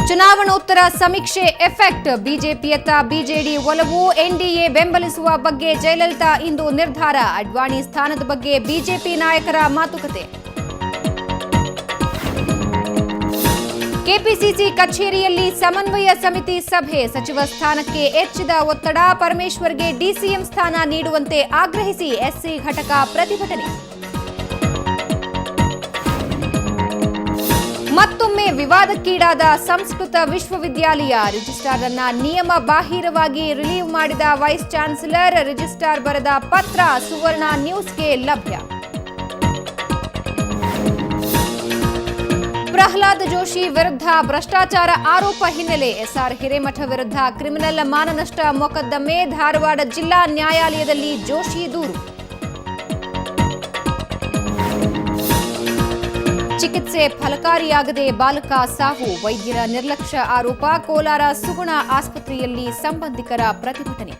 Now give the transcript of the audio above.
ಚುನಾವಣೋತ್ತರ ಸಮೀಕ್ಷೆ effect, ಬಿಜೆಪಿಯತ್ತ BJD ಒಲವು, NDA ಬೆಂಬಲಿಸುವ ಬಗ್ಗೆ ಜಯಲಲಿತಾ ಇಂದು ನಿರ್ಧಾರ, ಅಡ್ವಾಣಿ ಸ್ಥಾನದ ಬಗ್ಗೆ ಬಿಜೆಪಿ ನಾಯಕರ ಮಾತುಕತೆ. ಕೆಪಿಸಿಸಿ ಕಚೇರಿಯಲ್ಲಿ ಸಮನ್ವಯ ಸಮಿತಿ ಸಭೆ, ಸಚಿವ ಸ್ಥಾನಕ್ಕೆ ಹೆಚ್ಚಿದ ಒತ್ತಡ, ಪರಮೇಶ್ವರ್ಗೆ ಡಿಸಿಎಂ ಸ್ಥಾನ ನೀಡುವಂತೆ ಆಗ್ರಹಿಸಿ ಎಸ್ಸಿ ಘಟಕ ಪ್ರತಿಭಟನೆ. ಮತ್ತೊಮ್ಮೆ ವಿವಾದಕ್ಕೀಡಾದ ಸಂಸ್ಕೃತ ವಿಶ್ವವಿದ್ಯಾಲಯ, ರಿಜಿಸ್ಟ್ರಾರ್ ಅನ್ನ ನಿಯಮ ಬಾಹಿರವಾಗಿ ರಿಲೀವ್ ಮಾಡಿದ ವೈಸ್ ಚಾನ್ಸಲರ್, ರಿಜಿಸ್ಟ್ರಾರ್ ಬರೆದ ಪತ್ರ ಸುವರ್ಣ ನ್ಯೂಸ್ಗೆ ಲಭ್ಯ. ಪ್ರಹ್ಲಾದ್ ಜೋಶಿ ವಿರುದ್ಧ ಭ್ರಷ್ಟಾಚಾರ ಆರೋಪ ಹಿನ್ನೆಲೆ ಎಸ್ಆರ್ ಹಿರೇಮಠ ವಿರುದ್ಧ ಕ್ರಿಮಿನಲ್ ಮಾನನಷ್ಟ ಮೊಕದ್ದಮೆ, ಧಾರವಾಡ ಜಿಲ್ಲಾ ನ್ಯಾಯಾಲಯದಲ್ಲಿ ಜೋಶಿ ದೂರು. ಚಿಕಿತ್ಸೆ ಫಲಕಾರಿಯಾಗದೆ ಬಾಲಕ ಸಾವು, ವೈದ್ಯರ ನಿರ್ಲಕ್ಷ್ಯ ಆರೋಪ, ಕೋಲಾರ ಸುಗುಣ ಆಸ್ಪತ್ರೆಯಲ್ಲಿ ಸಂಬಂಧಿಕರ ಪ್ರತಿಭಟನೆ.